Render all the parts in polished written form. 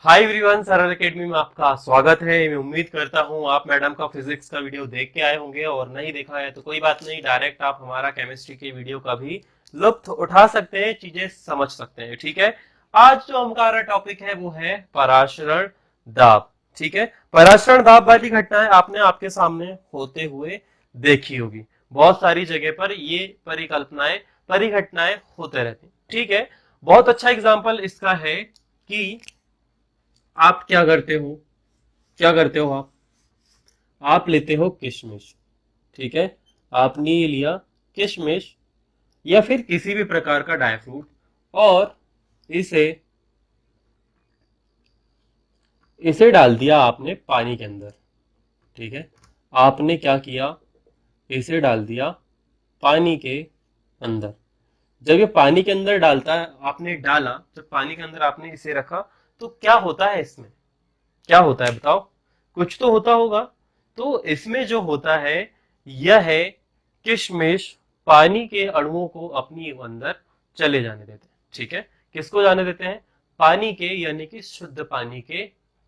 Hi everyone, सरल academy में आपका स्वागत है। मैं उम्मीद करता हूं आप मैडम का फिजिक्स का वीडियो देख के आए होंगे, और नहीं देखा है तो कोई बात नहीं, डायरेक्ट आप हमारा केमिस्ट्री के वीडियो का भी लुत्फ उठा सकते हैं, चीजें समझ सकते हैं। ठीक है। आज जो हमारा टॉपिक है वो है पराशरण दाब। ठीक है। पराशरण दाब वाली घटनाएं आपने आपके सामने होते हुए देखी होगी। बहुत सारी जगह पर ये परिघटनाएं होते रहती। ठीक है। बहुत अच्छा एग्जाम्पल इसका है कि आप क्या करते हो आप लेते हो किशमिश। ठीक है। आपने ये लिया किशमिश या फिर किसी भी प्रकार का ड्राई फ्रूट, और इसे इसे डाल दिया आपने पानी के अंदर। ठीक है। आपने क्या किया, इसे डाल दिया पानी के अंदर। जब ये पानी के अंदर डालता है, आपने डाला, जब पानी के अंदर आपने इसे रखा, तो क्या होता है इसमें? क्या होता है बताओ? कुछ तो होता होगा। तो इसमें जो होता है यह है, किशमिश पानी के अणुओं को अपनी अंदर चले जाने देते हैं। ठीक है। किसको जाने देते हैं? पानी के, यानी कि शुद्ध पानी के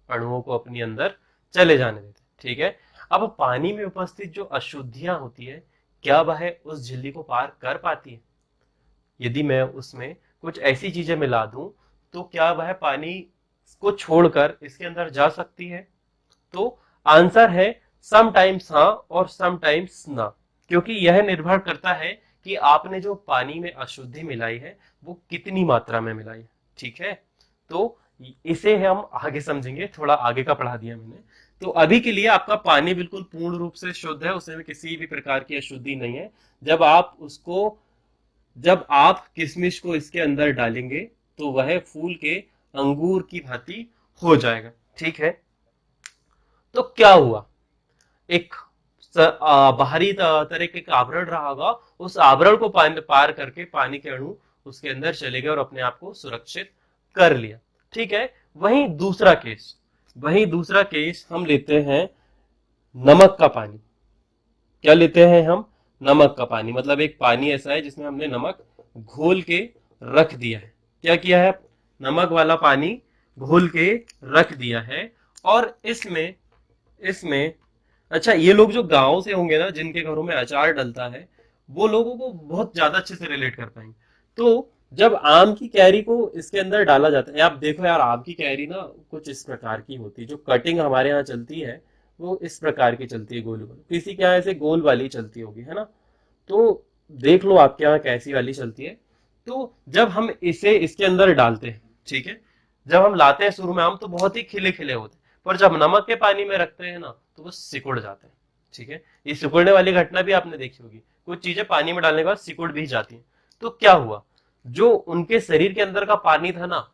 अणुओं को अपनी अंदर चले जाने देते हैं। ठीक है। अब पानी में उपस्थित जो अशुद्धियां होती है, क्या वह उस झिल्ली को पार कर पाती है? यदि मैं उसमें कुछ ऐसी चीजें मिला दूं, तो क्या वह पानी को छोड़कर इसके अंदर जा सकती है? तो आंसर है समटाइम्स हाँ और समटाइम्स ना, क्योंकि यह निर्भर करता है कि आपने जो पानी में अशुद्धि मिलाई है वो कितनी मात्रा में मिलाई है। ठीक है। तो इसे हम आगे समझेंगे, थोड़ा आगे का पढ़ा दिया मैंने। तो अभी के लिए आपका पानी बिल्कुल पूर्ण रूप से शुद्ध है, उसमें किसी भी प्रकार की अशुद्धि नहीं है। जब आप उसको जब आप किशमिश को इसके अंदर डालेंगे, तो वह फूल के अंगूर की भांति हो जाएगा। ठीक है। तो क्या हुआ? एक बाहरी तरह का आवरण रहा होगा, उस आवरण को पार करके पानी के अणु उसके अंदर चले गए और अपने आप को सुरक्षित कर लिया। ठीक है। वहीं दूसरा केस हम लेते हैं नमक का पानी। क्या लेते हैं हम? नमक का पानी, मतलब एक पानी ऐसा है जिसमें हमने नमक घोल के रख दिया है। क्या किया है? नमक वाला पानी घोल के रख दिया है। और इसमें इसमें अच्छा, ये लोग जो गांव से होंगे ना, जिनके घरों में अचार डलता है, वो लोगों को बहुत ज्यादा अच्छे से रिलेट कर पाएंगे। तो जब आम की कैरी को इसके अंदर डाला जाता है, आप देखो यार, आम की कैरी ना कुछ इस प्रकार की होती है। जो कटिंग हमारे यहाँ चलती है वो इस प्रकार की चलती है, गोल गोल। किसी के यहाँ ऐसे गोल वाली चलती होगी, है ना? तो देख लो आपके यहाँ कैसी वाली चलती है। तो जब हम इसे इसके अंदर डालते हैं, ठीक है, जब हम लाते हैं शुरू में आम तो बहुत ही खिले खिले होते हैं, पर जब नमक के पानी में रखते हैं ना, तो वो सिकुड़ जाते हैं। ठीक है। ये सिकुड़ने वाली घटना भी आपने देखी होगी, कुछ चीजें पानी में डालने के बाद सिकुड़ भी जाती हैं। तो क्या हुआ? जो उनके शरीर के अंदर का पानी था ना,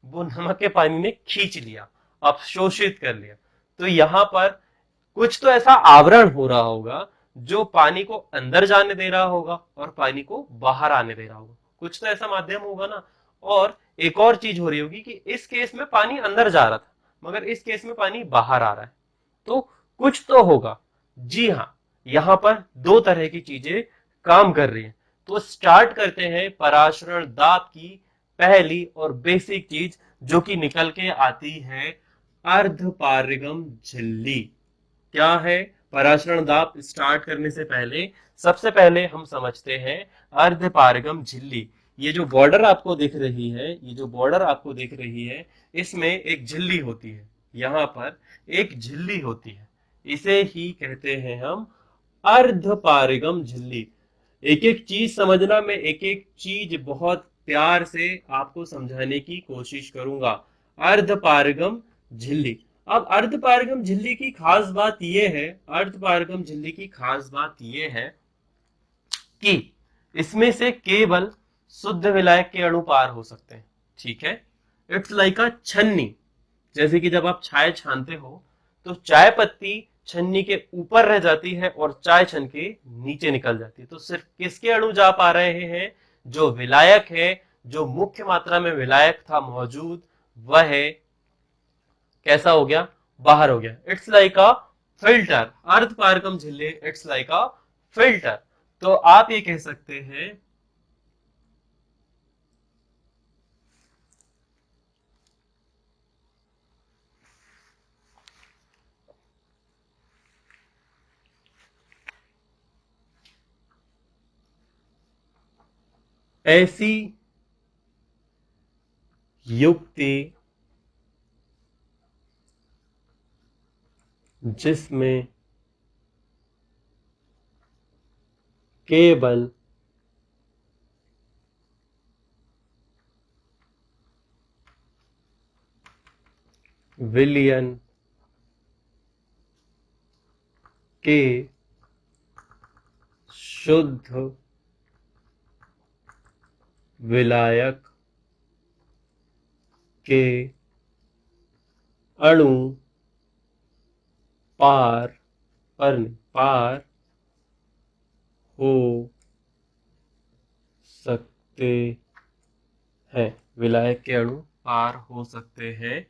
वो नमक के पानी ने खींच लिया, अवशोषित कर लिया। तो यहां पर कुछ तो ऐसा आवरण हो रहा होगा जो पानी को अंदर जाने दे रहा होगा और पानी को बाहर आने दे रहा होगा। कुछ तो ऐसा माध्यम होगा ना। और एक और चीज हो रही होगी कि इस केस में पानी अंदर जा रहा था, मगर इस केस में पानी बाहर आ रहा है। तो कुछ तो होगा। जी हाँ, यहां पर दो तरह की चीजें काम कर रही हैं। तो स्टार्ट करते हैं पराशरण दाब की पहली और बेसिक चीज, जो कि निकल के आती है अर्धपारगम झिल्ली। क्या है? पराशरण दाब स्टार्ट करने से पहले सबसे पहले हम समझते हैं अर्धपारगम झिल्ली। ये जो बॉर्डर आपको दिख रही है, इसमें एक झिल्ली होती है। यहाँ पर एक झिल्ली होती है, इसे ही कहते हैं हम अर्धपारगम झिल्ली। एक एक चीज समझना, मैं एक एक चीज बहुत प्यार से आपको समझाने की कोशिश करूंगा। अर्धपारगम झिल्ली। अब अर्धपारगम झिल्ली की खास बात यह है, अर्धपारगम झिल्ली की खास बात यह है कि इसमें से केवल शुद्ध विलायक के अणु पार हो सकते हैं। ठीक है। इट्स लाइक अ छन्नी। जैसे कि जब आप चाय छानते हो, तो चाय पत्ती छन्नी के ऊपर रह जाती है और चाय छन के नीचे निकल जाती है। तो सिर्फ किसके अणु जा पा रहे हैं? जो विलायक है, जो मुख्य मात्रा में विलायक था मौजूद, वह है कैसा हो गया? बाहर हो गया। It's like a filter. अर्धपारगम झिल्ली इट्स लाइक अ फिल्टर। तो आप ये कह सकते हैं, ऐसी युक्ति जिसमें केवल विलयन के शुद्ध विलायक के अणु पार पार हो सकते हैं। विलायक के अणु पार हो सकते हैं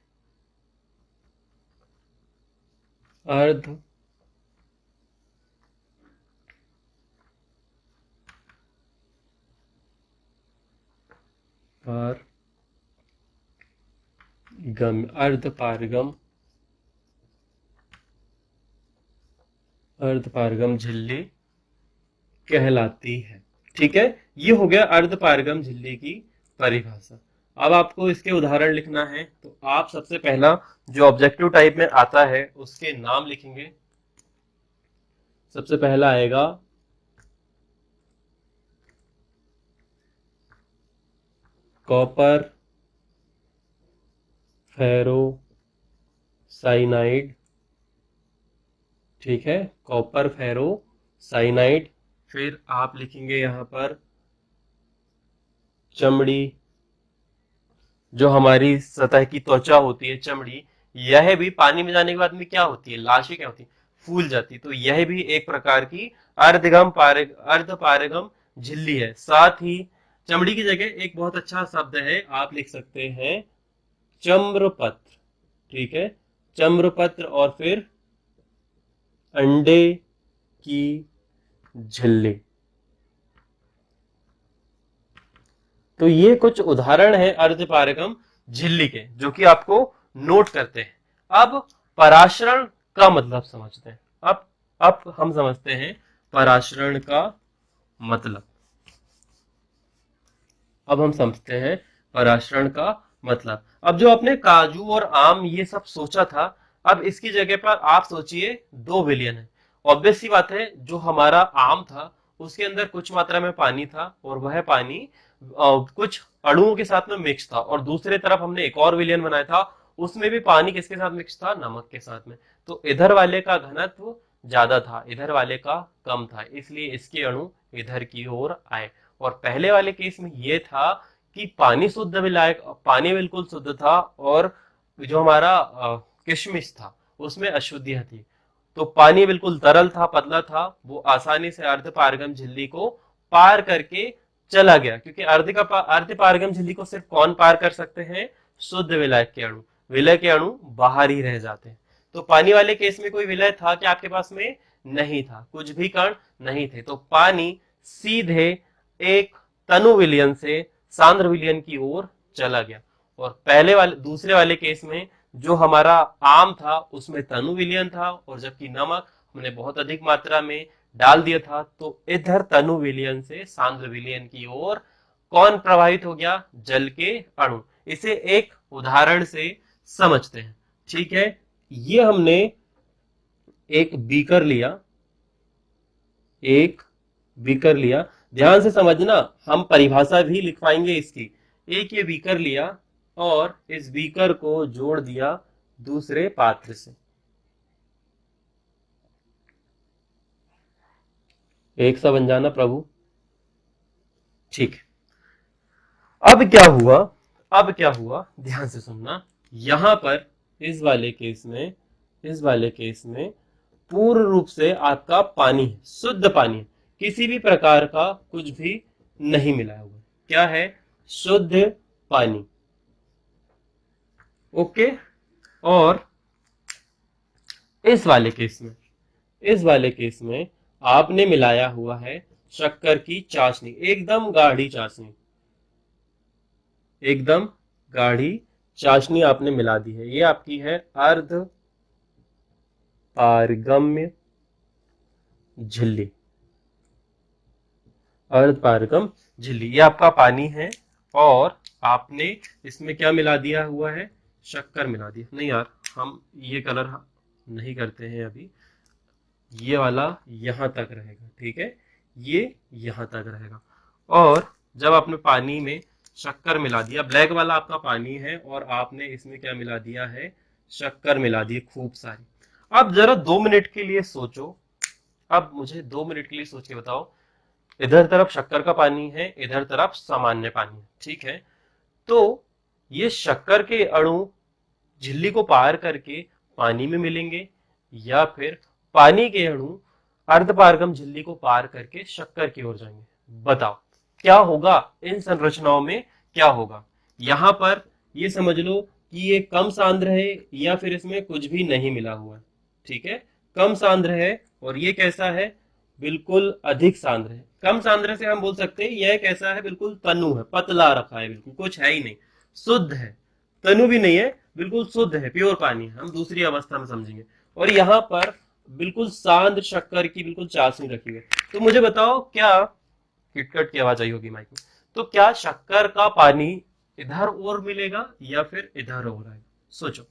अर्ध पारगम अर्ध पारगम झिल्ली कहलाती है। ठीक है, ये हो गया अर्ध पारगम झिल्ली की परिभाषा। अब आपको इसके उदाहरण लिखना है, तो आप सबसे पहला जो ऑब्जेक्टिव टाइप में आता है उसके नाम लिखेंगे। सबसे पहला आएगा कॉपर फेरो साइनाइड। ठीक है, कॉपर फेरो साइनाइड। फिर आप लिखेंगे यहां पर चमड़ी, जो हमारी सतह की त्वचा होती है चमड़ी, यह भी पानी में जाने के बाद में क्या होती है, लाशें क्या होती है, फूल जाती है। तो यह भी एक प्रकार की अर्ध पारगम झिल्ली है। साथ ही चमड़ी की जगह एक बहुत अच्छा शब्द है, आप लिख सकते हैं चम्रपत्र। ठीक है, चम्रपत्र। और फिर अंडे की झिल्ली। तो ये कुछ उदाहरण है अर्धपारगम झिल्ली के, जो कि आपको नोट करते हैं। अब पराशरण का मतलब समझते हैं। अब हम समझते हैं पराशरण का मतलब। अब हम समझते हैं पराशरण का मतलब। अब जो आपने काजू और आम ये सब सोचा था, अब इसकी जगह पर आप सोचिए दो विलियन है। ऑब्वियस सी बात है, जो हमारा आम था उसके अंदर कुछ मात्रा में पानी था, और वह पानी कुछ अणुओं के साथ में मिक्स था। और दूसरे तरफ हमने एक और विलियन बनाया था, उसमें भी पानी किसके साथ मिक्स था, नमक के साथ में। तो इधर वाले का घनत्व ज्यादा था, इधर वाले का कम था, इसलिए इसके अणु इधर की ओर आए। और पहले वाले केस में यह था कि पानी शुद्ध विलायक, पानी बिल्कुल शुद्ध था, और जो हमारा किशमिश था उसमें अशुद्धियां थी। तो पानी बिल्कुल तरल था, पतला था, वो आसानी से अर्ध पारगम झिल्ली को पार करके चला गया। क्योंकि अर्ध पारगम झिल्ली को सिर्फ कौन पार कर सकते हैं, शुद्ध विलायक के अणु। विलय के अणु बाहर ही रह जाते हैं। तो पानी वाले केस में कोई विलय था कि आपके पास में नहीं था, कुछ भी कण नहीं थे। तो पानी सीधे एक तनु विलयन से सांद्र विलयन की ओर चला गया। और पहले वाले दूसरे वाले केस में जो हमारा आम था उसमें तनु विलयन था, और जबकि नमक हमने बहुत अधिक मात्रा में डाल दिया था, तो इधर तनु विलयन से सांद्र विलयन की ओर कौन प्रभावित हो गया, जल के अणु। इसे एक उदाहरण से समझते हैं। ठीक है, ये हमने एक बीकर लिया, एक बीकर लिया। ध्यान से समझना, हम परिभाषा भी लिखवाएंगे इसकी। एक ये बीकर लिया और इस बीकर को जोड़ दिया दूसरे पात्र से। एक सा बन जाना प्रभु। ठीक है, अब क्या हुआ, अब क्या हुआ, ध्यान से सुनना। यहां पर इस वाले केस में, इस वाले केस में पूर्ण रूप से आपका पानी है, शुद्ध पानी है, किसी भी प्रकार का कुछ भी नहीं मिला हुआ। क्या है, शुद्ध पानी। ओके। और इस वाले केस में, इस वाले केस में आपने मिलाया हुआ है शक्कर की चाशनी, एकदम गाढ़ी चाशनी, एकदम गाढ़ी चाशनी आपने मिला दी है। ये आपकी है अर्ध पारगम्य झिल्ली। अर्धपारगम झिल्ली, ये आपका पानी है और आपने इसमें क्या मिला दिया हुआ है, शक्कर मिला दिया। नहीं यार, हम ये कलर नहीं करते हैं अभी, ये वाला यहां तक रहेगा, ठीक है, ये यहां तक रहेगा। और जब आपने पानी में शक्कर मिला दिया, ब्लैक वाला आपका पानी है और आपने इसमें क्या मिला दिया है, शक्कर मिला दी खूब सारी। अब जरा 2 मिनट के लिए सोचो, अब मुझे 2 मिनट के लिए सोच के बताओ, इधर तरफ शक्कर का पानी है, इधर तरफ सामान्य पानी है, ठीक है, तो ये शक्कर के अणु झिल्ली को पार करके पानी में मिलेंगे, या फिर पानी के अणु अर्धपारगम झिल्ली को पार करके शक्कर की ओर जाएंगे। बताओ क्या होगा इन संरचनाओं में, क्या होगा। यहां पर ये समझ लो कि ये कम सांद्र है या फिर इसमें कुछ भी नहीं मिला हुआ है, ठीक है, कम सांद्र है। और ये कैसा है, बिल्कुल अधिक सांद्र है। कम सांद्र से हम बोल सकते हैं यह कैसा है, बिल्कुल तनु है, पतला रखा है, बिल्कुल कुछ है ही नहीं, शुद्ध है, तनु भी नहीं है, बिल्कुल शुद्ध है, प्योर पानी है, हम दूसरी अवस्था में समझेंगे। और यहाँ पर बिल्कुल सांद्र शक्कर की बिल्कुल चाशनी रखी है। तो मुझे बताओ, क्या किटकट की आवाज आई होगी माइक में, तो क्या शक्कर का पानी इधर और मिलेगा या फिर इधर और आएगा, सोचो।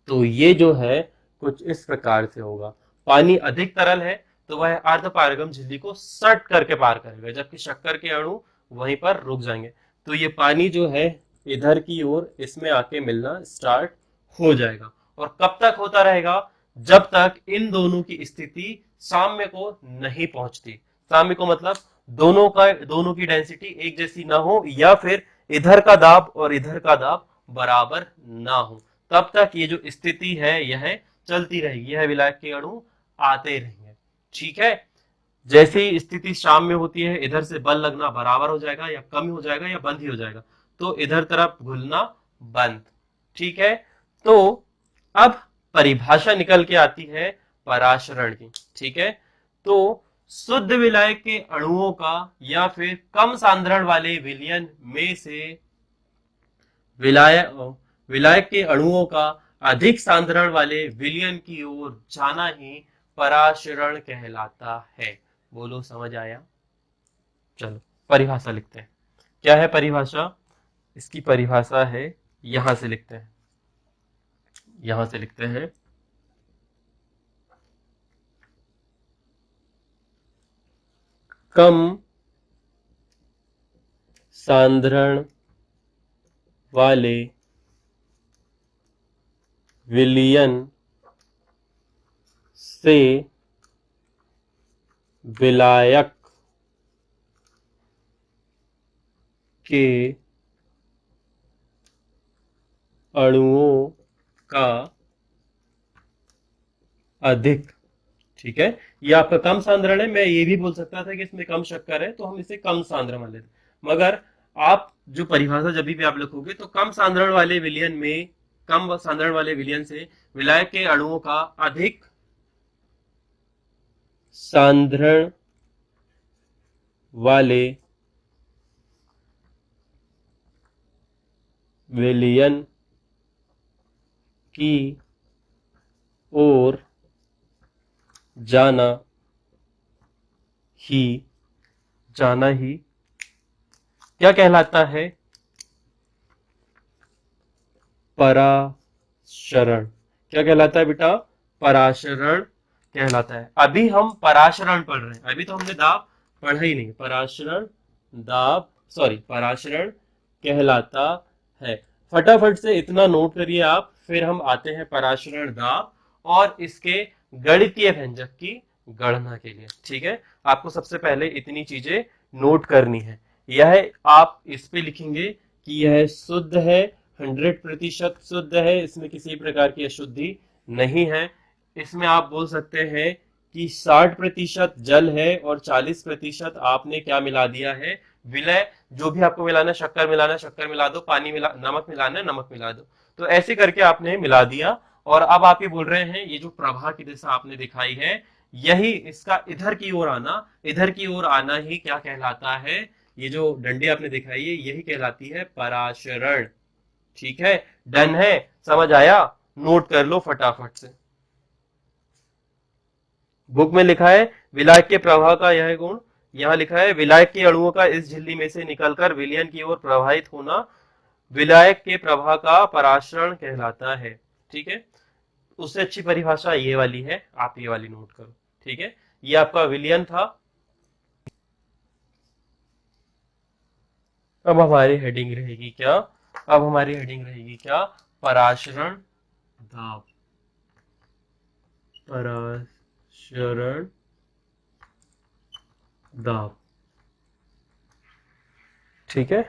तो ये जो है कुछ इस प्रकार से होगा, पानी अधिक तरल है तो वह अर्धपारगम झिल्ली को सट करके पार करेगा, जबकि शक्कर के अणु वहीं पर रुक जाएंगे। तो ये पानी जो है इधर की ओर इसमें आके मिलना स्टार्ट हो जाएगा। और कब तक होता रहेगा, जब तक इन दोनों की स्थिति साम्य को नहीं पहुंचती। साम्य को मतलब दोनों की डेंसिटी एक जैसी ना हो, या फिर इधर का दाब और इधर का दाब बराबर ना हो, तब तक ये जो स्थिति है यह चलती रहेगी, यह विलायक के अणु आते रहेंगे, ठीक है। जैसे ही स्थिति साम्य होती है, इधर से बल लगना बराबर हो जाएगा या कम हो जाएगा या बंद ही हो जाएगा, तो इधर तरफ घुलना बंद, ठीक है। तो अब परिभाषा निकल के आती है पराशरण की, ठीक है। तो शुद्ध विलायक के अणुओं का या फिर कम सांद्रण वाले विलयन में से विलायक विलायक के अणुओं का अधिक सांद्रण वाले विलयन की ओर जाना ही पराशरण कहलाता है। बोलो समझ आया। चलो परिभाषा लिखते हैं। क्या है परिभाषा, इसकी परिभाषा है, यहां से लिखते हैं, यहां से लिखते हैं, कम सांद्रण वाले विलयन से विलायक के अणुओं का अधिक, ठीक है। ये आपका कम सांद्रण है, मैं ये भी बोल सकता था कि इसमें कम शक्कर है तो हम इसे कम सांद्र मान लेते, मगर आप जो परिभाषा जब भी आप लिखोगे तो कम सांद्रण वाले विलयन में, कम सांद्रण वाले विलयन से विलायक के अणुओं का अधिक सांद्रण वाले विलयन की ओर जाना ही क्या कहलाता है, पराशरण। क्या कहलाता है बेटा, पराशरण कहलाता है। अभी हम पराशरण पढ़ रहे हैं, अभी तो हमने दाब पढ़ा ही नहीं। पराशरण दाब, सॉरी, पराशरण कहलाता है। फटाफट से इतना नोट करिए आप, फिर हम आते हैं पराशरण दाब और इसके गणितीय व्यंजक की गणना के लिए, ठीक है। आपको सबसे पहले इतनी चीजें नोट करनी है। यह आप इस पे लिखेंगे कि यह शुद्ध है, 100% शुद्ध है, इसमें किसी प्रकार की अशुद्धि नहीं है। इसमें आप बोल सकते हैं कि 60% जल है और 40% आपने क्या मिला दिया है, विलय। जो भी आपको मिलाना है, शक्कर मिलाना है शक्कर मिला दो, पानी मिला, नमक मिलाना है नमक मिला दो। तो ऐसे करके आपने मिला दिया। और अब आप ये बोल रहे हैं ये जो प्रवाह की दिशा आपने दिखाई है, यही इसका इधर की ओर आना, इधर की ओर आना ही क्या कहलाता है, ये जो डंडी आपने दिखाई है यही कहलाती है पराशरण, ठीक है। डन है, समझ आया, नोट कर लो फटाफट से। बुक में लिखा है विलायक के प्रवाह का यह गुण यहाँ लिखा है विलायक के अणुओं का इस झिल्ली में से निकलकर विलयन की ओर प्रवाहित होना विलायक के प्रवाह का पराशरण कहलाता है। ठीक है, उससे अच्छी परिभाषा ये वाली है, आप ये वाली नोट करो। ठीक है, ये आपका विलयन था। अब हमारी हेडिंग रहेगी क्या? अब हमारी हेडिंग रहेगी क्या? पराशरण दाब। पराशरण दाब। ठीक है,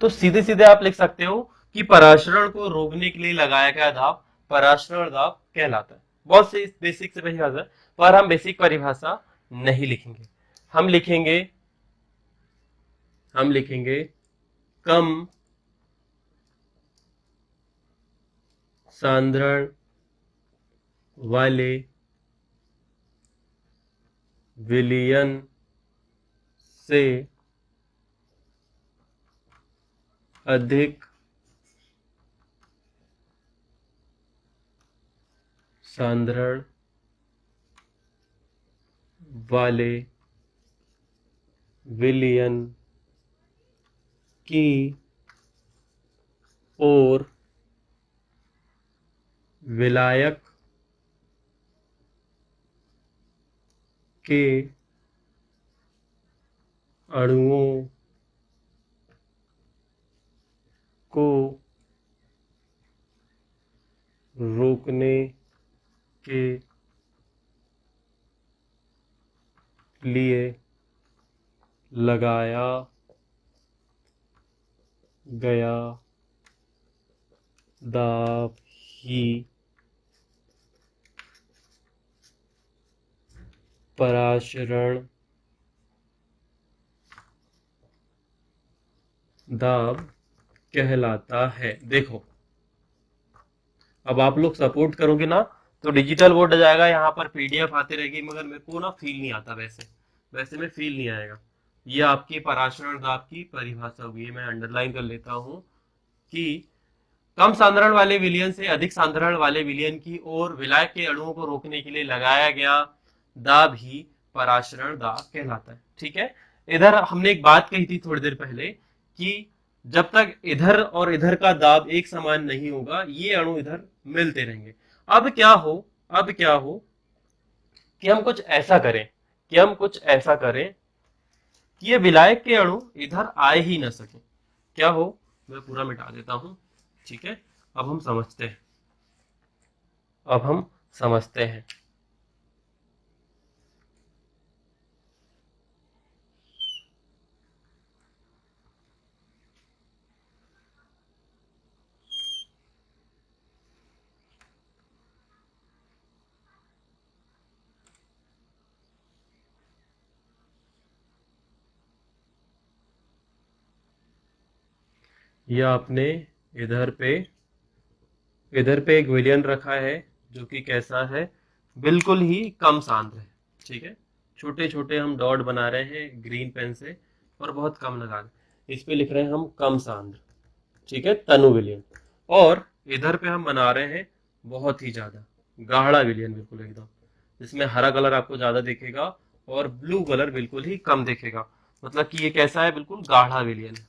तो सीधे सीधे आप लिख सकते हो कि पराशरण को रोकने के लिए लगाया गया दाब पराशरण दाब कहलाता है। बहुत सी बेसिक से परिभाषा है, पर हम बेसिक परिभाषा नहीं लिखेंगे। हम लिखेंगे हम लिखेंगे कम सांद्रण वाले विलयन से अधिक सांद्रण वाले विलयन की ओर विलायक के अणुओं को रोकने के लिए लगाया गया दाब ही पराशरण दाब कहलाता है। देखो, अब आप लोग सपोर्ट करोगे ना तो डिजिटल बोर्ड आ जाएगा, यहाँ पर पीडीएफ आती रहेगी, मगर मेरे को ना फील नहीं आता, वैसे वैसे में फील नहीं आएगा। ये आपकी पराशरण दाब की परिभाषा होगी, मैं अंडरलाइन कर लेता हूँ कि कम सांद्रण वाले विलयन से अधिक सांद्रण वाले विलयन की ओर विलायक के अणुओं को रोकने के लिए लगाया गया दाब ही पराशरण दाब कहलाता है। ठीक है, इधर हमने एक बात कही थी थोड़ी देर पहले कि जब तक इधर और इधर का दाब एक समान नहीं होगा ये अणु इधर मिलते रहेंगे। अब क्या हो कि हम कुछ ऐसा करें कि ये विलायक के अणु इधर आए ही ना सके। क्या हो, मैं पूरा मिटा देता हूं। ठीक है, अब हम समझते हैं अब हम समझते हैं। ये आपने इधर पे इधर पे एक विलयन रखा है जो कि कैसा है, बिल्कुल ही कम सांद्र है। ठीक है, छोटे छोटे हम डॉट बना रहे हैं ग्रीन पेन से और बहुत कम लगा रहे हैं, इस पे लिख रहे हैं हम कम सांद्र। ठीक है, तनु विलयन। और इधर पे हम बना रहे हैं बहुत ही ज्यादा गाढ़ा विलयन, बिल्कुल एकदम, जिसमें हरा कलर आपको ज्यादा दिखेगा और ब्लू कलर बिल्कुल ही कम दिखेगा। मतलब कि ये कैसा है, बिल्कुल गाढ़ा विलयन है।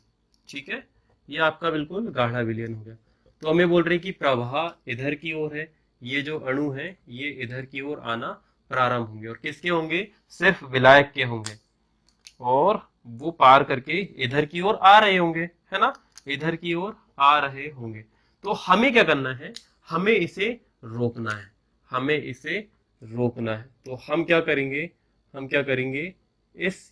ठीक है, ये आपका बिल्कुल गाढ़ा विलयन हो गया। तो हमें बोल रहे हैं कि प्रवाह इधर की ओर है, ये जो अणु है ये इधर की ओर आना प्रारंभ होंगे, और किसके होंगे? सिर्फ विलायक के होंगे, और वो पार करके इधर की ओर आ रहे होंगे, है ना, इधर की ओर आ रहे होंगे। तो हमें क्या करना है, हमें इसे रोकना है, हमें इसे रोकना है। तो हम क्या करेंगे, इस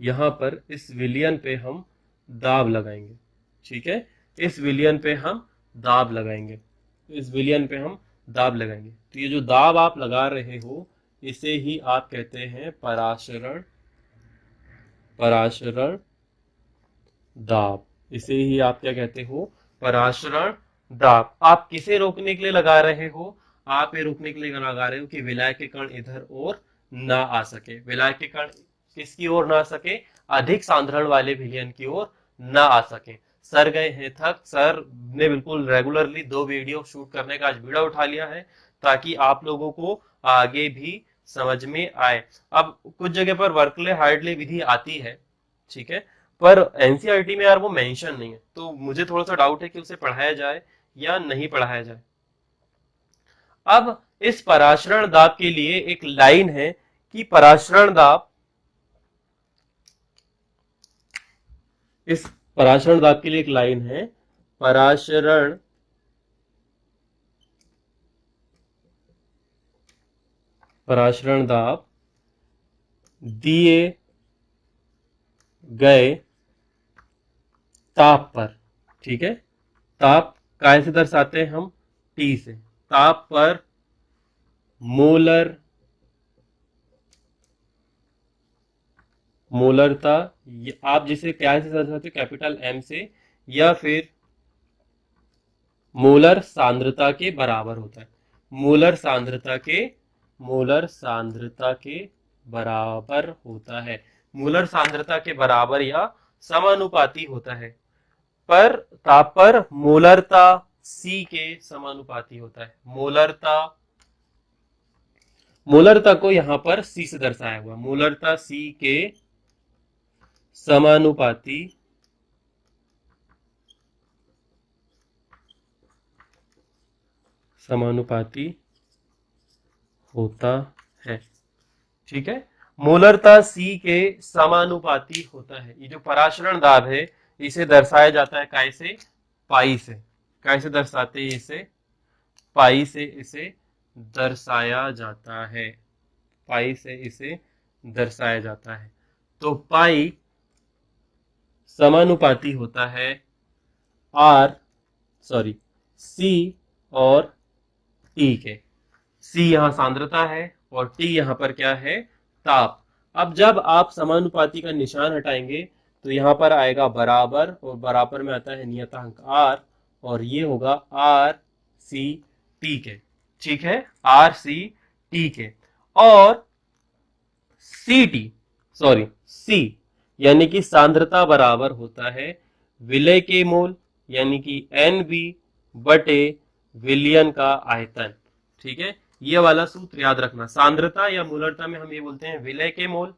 यहां पर इस विलियन पे हम दाब लगाएंगे। ठीक है, इस विलियन पे हम दाब लगाएंगे, इस विलियन पे हम दाब लगाएंगे। तो ये जो दाब आप लगा रहे हो इसे ही आप कहते हैं पराशरण पराशरण दाब। इसे ही आप क्या कहते हो? पराशरण दाब। आप किसे रोकने के लिए लगा रहे हो? आप ये रोकने के लिए लगा रहे हो कि विलायक के कण इधर और ना आ सके। विलायक के कण किसकी ओर ना आ सके? अधिक सांद्रण वाले विलयन की ओर ना आ सके। सर गए हैं थक, सर ने बिल्कुल रेगुलरली 2 वीडियो शूट करने का आज बीड़ा उठा लिया है, ताकि आप लोगों को आगे भी समझ में आए। अब कुछ जगह पर वर्कले हार्डले विधि आती है, ठीक है, पर एनसीईआरटी में यार वो मेंशन नहीं है, तो मुझे थोड़ा सा डाउट है कि उसे पढ़ाया जाए या नहीं पढ़ाया जाए। अब इस पराशरण दाब के लिए एक लाइन है कि पराशरण दाब, इस पराशरण दाब के लिए एक लाइन है, पराशरण पराशरण दाब दिए गए ताप पर, ठीक है, ताप काय से दर्शाते हैं हम, टी से, ताप पर मोलर मोलरता, आप जिसे क्या से दर्शाते हो, कैपिटल एम से, या फिर मोलर सांद्रता के बराबर होता है। मोलर सांद्रता के मोलर सांद्रता के बराबर होता है। मोलर सांद्रता के बराबर या समानुपाती होता है। पर ताप पर मोलरता सी के समानुपाती होता है। मोलरता को यहां पर सी से दर्शाया हुआ, मोलरता सी के समानुपाती समानुपाती होता है, ठीक है। मोलरता सी के समानुपाती होता है। ये जो पराशरण दाब है इसे दर्शाया जाता है काय से, पाई से। काय से दर्शाते हैं इसे, पाई से इसे दर्शाया जाता है, पाई से इसे दर्शाया जाता है। तो पाई समानुपाती होता है आर, सॉरी, सी और टी के। सी यहां सांद्रता है और टी यहां पर क्या है, ताप। अब जब आप समानुपाती का निशान हटाएंगे तो यहां पर आएगा बराबर, और बराबर में आता है नियतांक आर, और ये होगा आर सी टी के, ठीक है, आर सी टी के। और सी टी, सॉरी, सी यानी कि सांद्रता बराबर होता है विलय के मोल, यानी कि एन बी बटे विलयन का आयतन, ठीक है। ये वाला सूत्र याद रखना। सांद्रता या मोलरता में हम ये बोलते हैं विलय के मोल,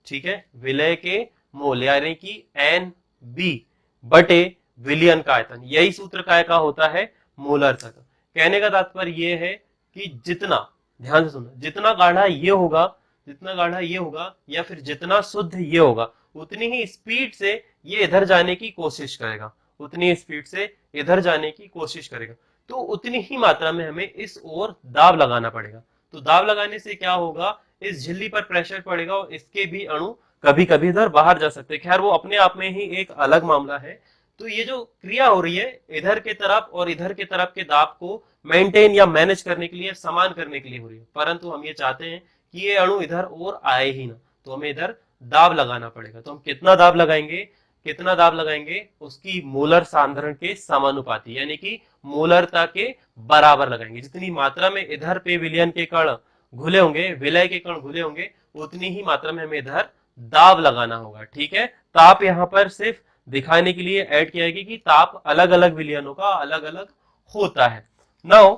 ठीक है, विलय के मोल, यानी कि एन बी बटे विलयन का आयतन, यही सूत्र काय का होता है, मोलरता का। कहने का तात्पर्य ये है कि जितना, ध्यान से सुनो, जितना गाढ़ा ये होगा, जितना गाढ़ा ये होगा, या फिर जितना शुद्ध ये होगा, उतनी ही स्पीड से ये इधर जाने की कोशिश करेगा, उतनी स्पीड से इधर जाने की कोशिश करेगा। तो उतनी ही मात्रा में हमें इस ओर दाब लगाना पड़ेगा। तो दाब लगाने से क्या होगा, इस झिल्ली पर प्रेशर पड़ेगा और इसके भी अणु कभी कभी इधर बाहर जा सकते हैं। खैर वो अपने आप में ही एक अलग मामला है। तो ये जो क्रिया हो रही है इधर के तरफ और इधर के तरफ के दाब को मेंटेन या मैनेज करने के लिए, समान करने के लिए हो रही है, परंतु हम ये चाहते हैं कि ये अणु इधर और आए ही ना, तो हमें इधर दाब लगाना पड़ेगा। तो हम कितना दाब लगाएंगे, कितना दाब लगाएंगे, उसकी मोलर सांद्रण के समानुपाती, यानी कि मोलरता के बराबर लगाएंगे। जितनी मात्रा में इधर पे विलयन के कण घुले होंगे, विलय के कण घुले होंगे, उतनी ही मात्रा में हमें इधर दाब लगाना होगा, ठीक है। ताप यहां पर सिर्फ दिखाने के लिए ऐड किया गया कि ताप अलग अलग विलयनों का अलग अलग होता है। नाउ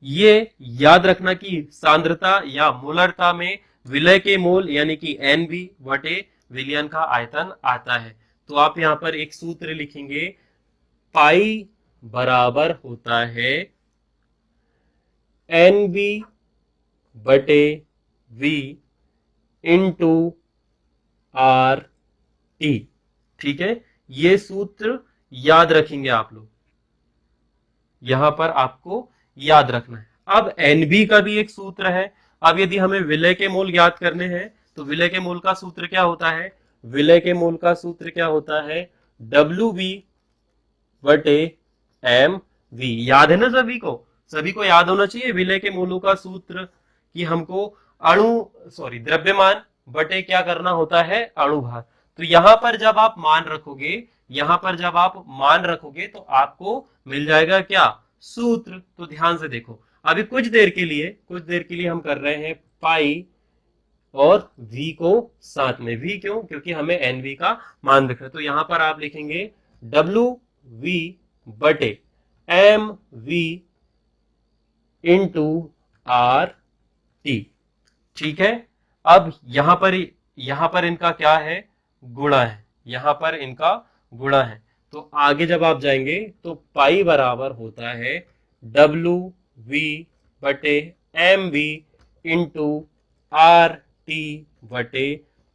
ये याद रखना कि सांद्रता या मोलरता में विलय के मोल यानी कि एन बी बटे विलयन का आयतन आता है। तो आप यहां पर एक सूत्र लिखेंगे, पाई बराबर होता है एन बी बटे वी इंटू आर टी, ठीक है। ये सूत्र याद रखेंगे आप लोग, यहां पर आपको याद रखना है। अब एनबी का भी एक सूत्र है। अब यदि हमें विलय के मोल याद करने हैं तो विलय के मोल का सूत्र क्या होता है, विलय के मोल का सूत्र क्या होता है, डब्ल्यू बी बटे एम वी। याद है ना सभी को, सभी को याद होना चाहिए विलय के मोलों का सूत्र, कि हमको अणु, सॉरी, द्रव्यमान बटे क्या करना होता है, अणुभार। तो यहां पर जब आप मान रखोगे, यहां पर जब आप मान रखोगे तो आपको मिल जाएगा क्या, सूत्र। तो ध्यान से देखो, अभी कुछ देर के लिए हम कर रहे हैं पाई और v को साथ में। v क्यों, क्योंकि हमें nv का मान दिख रहा है। तो यहां पर आप लिखेंगे डब्ल्यू वी बटे M V into R T. ठीक है, अब यहां पर इनका क्या है, गुणा है, यहां पर इनका गुणा है। तो आगे जब आप जाएंगे तो पाई बराबर होता है डब्ल्यू वी बटे M V into R T बटे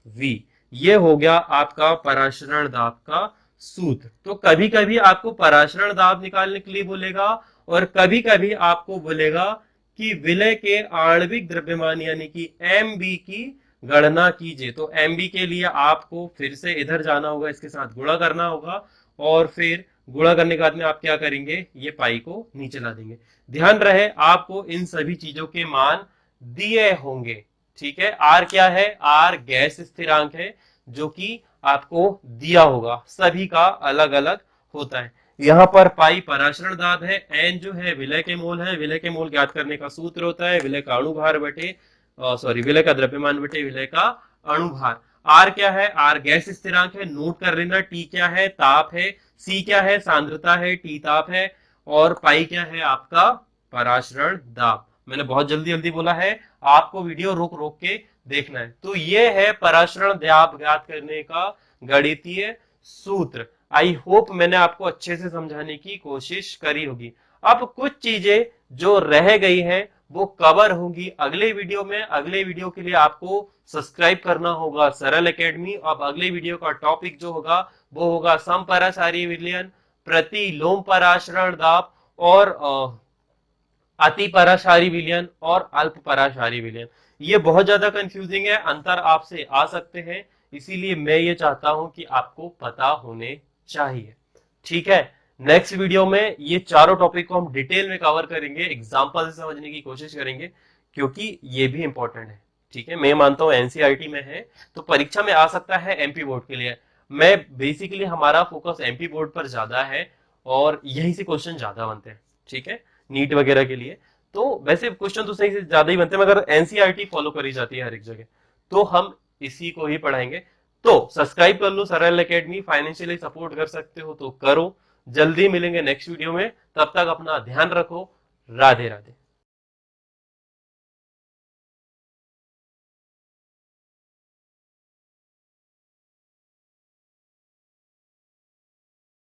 वी। ये हो गया आपका पराशरण दाब का सूत्र। तो कभी कभी आपको पराशरण दाब निकालने के लिए बोलेगा और कभी कभी आपको बोलेगा कि विलय के आणविक द्रव्यमान यानी कि एम बी की गणना कीजिए। तो एम बी के लिए आपको फिर से इधर जाना होगा, इसके साथ गुणा करना होगा और फिर गुणा करने के बाद में आप क्या करेंगे, ये पाई को नीचे ला देंगे। ध्यान रहे आपको इन सभी चीजों के मान दिए होंगे। ठीक है, आर क्या है, आर गैस स्थिरांक है जो कि आपको दिया होगा, सभी का अलग अलग होता है। यहाँ पर पाई पराशरण दाब है, एन जो है विलय के मोल है, विलय के मोल ज्ञात करने का सूत्र होता है विलय का अणुभार बटे सॉरी विलय का द्रव्यमान बटे विलय का अणुभार। आर क्या है, आर गैस स्थिरांक है, नोट कर लेना। टी क्या है, ताप है। सी क्या है, सांद्रता है, टी ताप है। और पाई क्या है आपका पराशरण दाब। मैंने बहुत जल्दी जल्दी बोला है, आपको वीडियो रोक रोक के देखना है। तो ये है पराशरण दाब ज्ञात करने का गणितीय सूत्र। आई होप मैंने आपको अच्छे से समझाने की कोशिश करी होगी। अब कुछ चीजें जो रह गई हैं वो कवर होंगी अगले वीडियो में। अगले वीडियो के लिए आपको सब्सक्राइब करना होगा सरल एकेडमी। अब अगले वीडियो का टॉपिक जो होगा वो होगा समपरासारी विलयन, प्रतिलोम पराशरण दाब और अति पराशारी विलयन और अल्प पराशारी विलयन। ये बहुत ज्यादा कंफ्यूजिंग है, अंतर आपसे आ सकते हैं, इसीलिए मैं ये चाहता हूं कि आपको पता होने चाहिए। ठीक है, नेक्स्ट वीडियो में ये चारों टॉपिक को हम डिटेल में कवर करेंगे, एग्जांपल से समझने की कोशिश करेंगे क्योंकि ये भी इंपॉर्टेंट है। ठीक है, मैं मानता हूं एनसीईआरटी में है तो परीक्षा में आ सकता है एमपी बोर्ड के लिए। मैं बेसिकली हमारा फोकस एमपी बोर्ड पर ज्यादा है और यही से क्वेश्चन ज्यादा बनते हैं। ठीक है, नीट वगैरह के लिए तो वैसे क्वेश्चन तो सही से ज्यादा ही बनते हैं, मगर एनसीईआरटी फॉलो करी जाती है हर एक जगह, तो हम इसी को ही पढ़ाएंगे। तो सब्सक्राइब कर लो सरल एकेडमी, फाइनेंशियली सपोर्ट कर सकते हो तो करो। जल्दी मिलेंगे नेक्स्ट वीडियो में, तब तक अपना ध्यान रखो। राधे राधे।